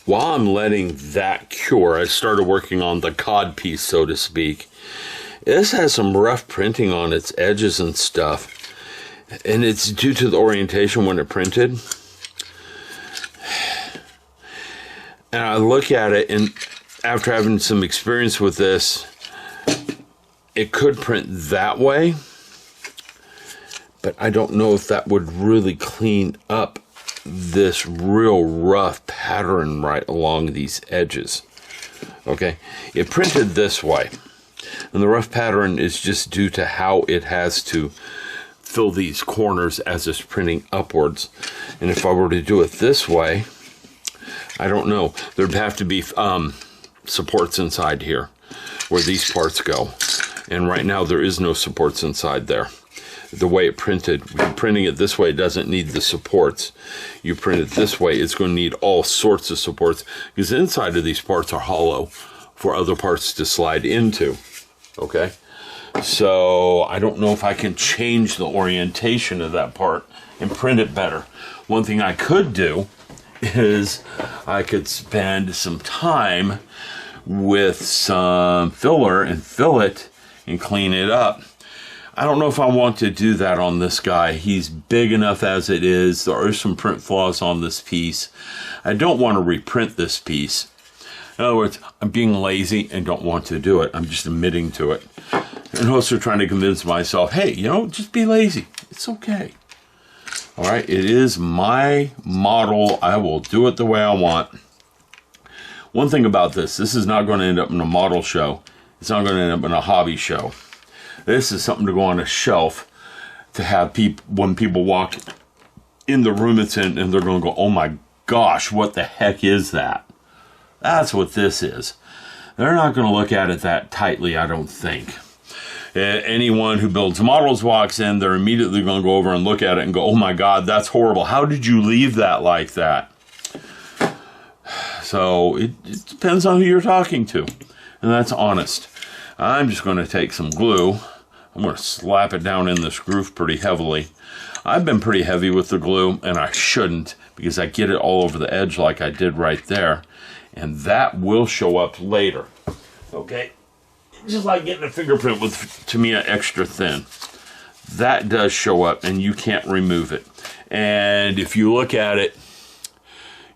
While I'm letting that cure, I started working on the cod piece, so to speak. This has some rough printing on its edges and stuff, and it's due to the orientation when it printed. And I look at it, and after having some experience with this, it could print that way, but I don't know if that would really clean up this real rough pattern right along these edges. Okay, it printed this way, and the rough pattern is just due to how it has to fill these corners as it's printing upwards. And if I were to do it this way, I don't know, there'd have to be supports inside here where these parts go, and right now there is no supports inside there. The way it printed, printing it this way doesn't need the supports. You print it this way, it's going to need all sorts of supports, because the inside of these parts are hollow for other parts to slide into. Okay, so I don't know if I can change the orientation of that part and print it better. One thing I could do is I could spend some time with some filler and fill it and clean it up. I don't know if I want to do that on this guy. He's big enough as it is. There are some print flaws on this piece. I don't want to reprint this piece. In other words, I'm being lazy and don't want to do it. I'm just admitting to it. And also trying to convince myself, hey, you know, just be lazy. It's okay. All right, it is my model. I will do it the way I want. One thing about this is not going to end up in a model show. It's not going to end up in a hobby show. This is something to go on a shelf to have people, when people walk in the room it's in, and they're going to go, oh my gosh, what the heck is that? That's what this is. They're not going to look at it that tightly, I don't think. Anyone who builds models walks in, they're immediately going to go over and look at it and go, oh my God, that's horrible. How did you leave that like that? So it depends on who you're talking to, and that's honest. I'm just going to take some glue. I'm going to slap it down in this groove pretty heavily. I've been pretty heavy with the glue, and I shouldn't, because I get it all over the edge like I did right there, and that will show up later. Okay? Just like getting a fingerprint with Tamiya extra thin. That does show up, and you can't remove it. And if you look at it,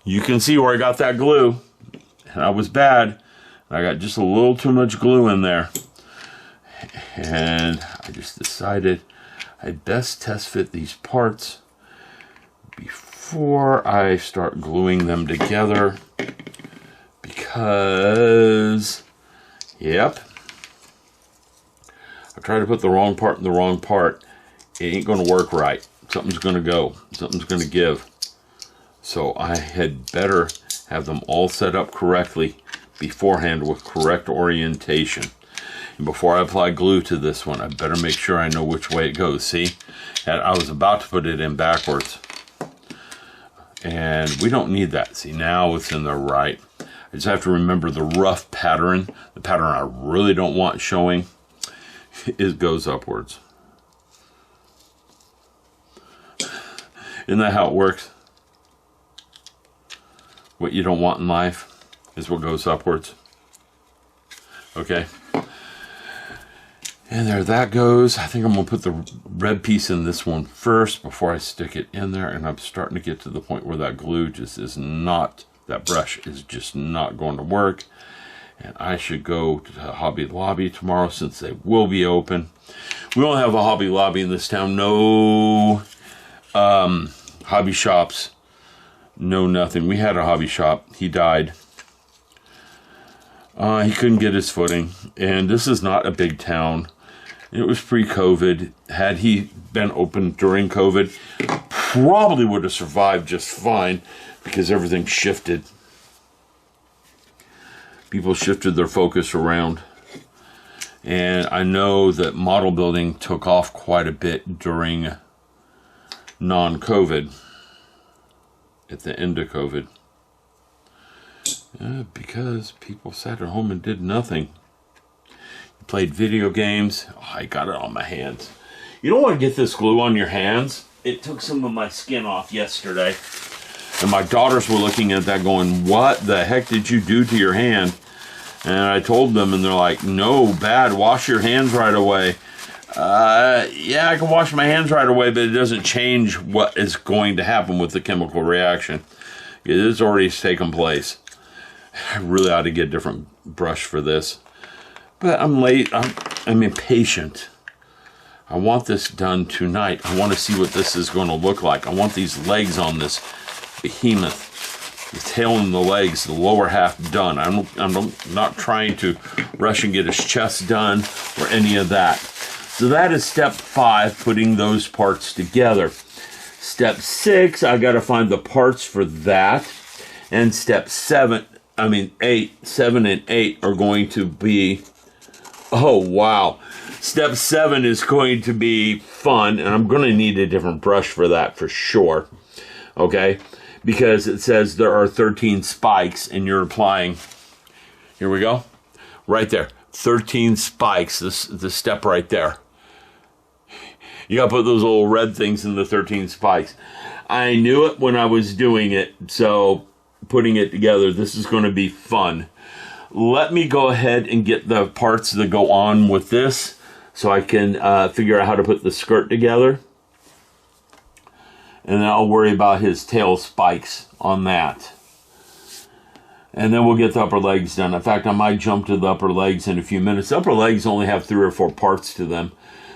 you can see where I got that glue, and I was bad. I got just a little too much glue in there, and I just decided I'd best test fit these parts before I start gluing them together, because, yep, I try to put the wrong part in the wrong part, it ain't going to work right. Something's going to go. Something's going to give. So I had better have them all set up correctly beforehand with correct orientation. And before I apply glue to this one, I better make sure I know which way it goes. See? And I was about to put it in backwards. And we don't need that. See, now it's in the right. I just have to remember the rough pattern. The pattern I really don't want showing, it goes upwards. Isn't that how it works? What you don't want in life is what goes upwards. Okay. And there that goes. I think I'm going to put the red piece in this one first before I stick it in there. And I'm starting to get to the point where that glue just is not, that brush is just not going to work. And I should go to Hobby Lobby tomorrow since they will be open. We don't have a Hobby Lobby in this town. No hobby shops. No nothing. We had a hobby shop. He died. He couldn't get his footing. And this is not a big town. It was pre-COVID. Had he been open during COVID, probably would have survived just fine, because everything shifted. People shifted their focus around. And I know that model building took off quite a bit during non-COVID, at the end of COVID. Because people sat at home and did nothing. Played video games. Oh, I got it on my hands. You don't want to get this glue on your hands. It took some of my skin off yesterday. And my daughters were looking at that going, what the heck did you do to your hand? And I told them, and they're like, no, bad, wash your hands right away. Yeah, I can wash my hands right away, but it doesn't change what is going to happen with the chemical reaction. It has already taken place. I really ought to get a different brush for this. But I'm late. I'm impatient. I want this done tonight. I want to see what this is going to look like. I want these legs on this behemoth, the tail and the legs, the lower half done. I'm not trying to rush and get his chest done or any of that. So that is step 5, putting those parts together. Step 6, I got to find the parts for that. And step 7 and 8 are going to be, oh wow. Step 7 is going to be fun, and I'm going to need a different brush for that for sure. Okay? Because it says there are 13 spikes, and you're applying, here we go, right there. 13 spikes, the step right there. You got to put those little red things in the 13 spikes. I knew it when I was doing it, so putting it together, this is going to be fun. Let me go ahead and get the parts that go on with this so I can figure out how to put the skirt together. And then I'll worry about his tail spikes on that. And then we'll get the upper legs done. In fact, I might jump to the upper legs in a few minutes. The upper legs only have 3 or 4 parts to them.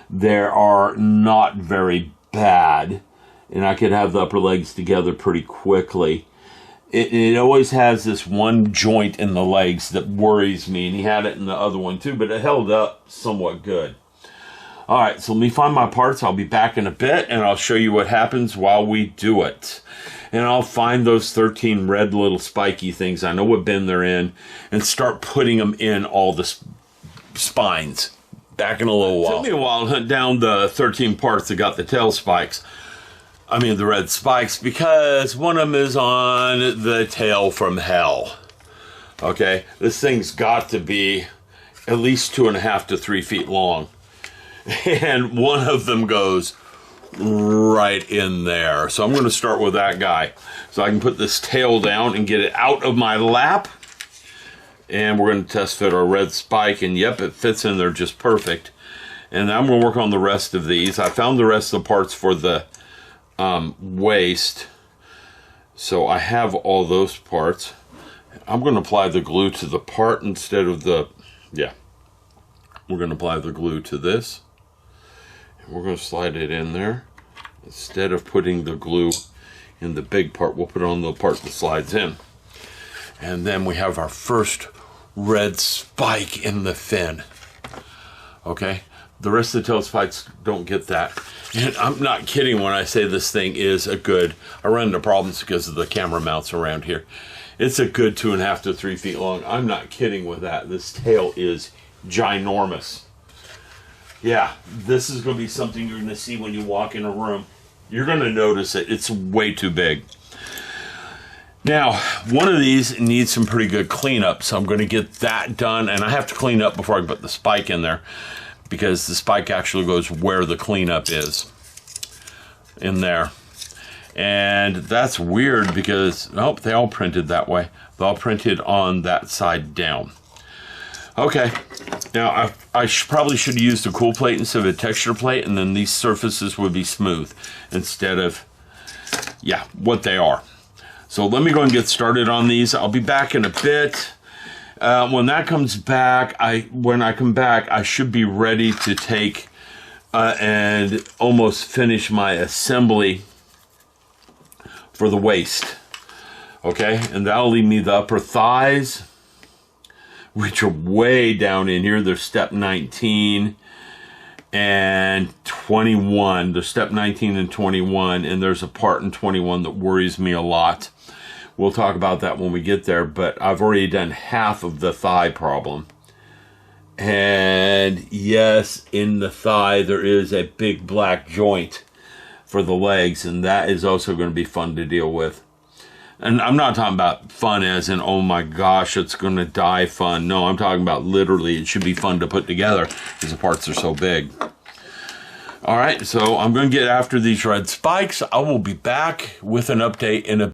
They are not very bad. And I could have the upper legs together pretty quickly. It always has this one joint in the legs that worries me. And he had it in the other one too, but it held up somewhat good. All right, so let me find my parts. I'll be back in a bit, and I'll show you what happens while we do it. And I'll find those 13 red little spiky things. I know what bin they're in, and start putting them in all the spines. Back in a little while. It took me a while to hunt down the 13 parts that got the tail spikes. I mean, the red spikes, because one of them is on the tail from hell. Okay, this thing's got to be at least 2.5 to 3 feet long. And one of them goes right in there. So I'm going to start with that guy. So I can put this tail down and get it out of my lap. And we're going to test fit our red spike. And yep, it fits in there just perfect. And I'm going to work on the rest of these. I found the rest of the parts for the waist. So I have all those parts. I'm going to apply the glue to the part instead of the, yeah. We're going to apply the glue to this. We're going to slide it in there. Instead of putting the glue in the big part, we'll put it on the part that slides in. And then we have our first red spike in the fin. Okay? The rest of the tail spikes don't get that. And I'm not kidding when I say this thing is a good, I run into problems because of the camera mounts around here. It's a good 2.5 to 3 feet long. I'm not kidding with that. This tail is ginormous. Yeah, this is going to be something you're going to see when you walk in a room. You're going to notice it. It's way too big. Now, one of these needs some pretty good cleanup, so I'm going to get that done. And I have to clean up before I put the spike in there, because the spike actually goes where the cleanup is. In there. And that's weird because, nope, they all printed that way. They all printed on that side down. Okay, now I probably should have used a cool plate instead of a texture plate, and then these surfaces would be smooth instead of, yeah, what they are. So let me go and get started on these. I'll be back in a bit. When that comes back, when I come back, I should be ready to take and almost finish my assembly for the waist. Okay, and that'll leave me the upper thighs, which are way down in here. They're step 19 and 21. They're step 19 and 21, and there's a part in 21 that worries me a lot. We'll talk about that when we get there, but I've already done half of the thigh problem. And yes, in the thigh there is a big black joint for the legs, and that is also going to be fun to deal with. And I'm not talking about fun as in, oh my gosh, it's going to die fun. No, I'm talking about literally it should be fun to put together because the parts are so big. All right, so I'm going to get after these red spikes. I will be back with an update in a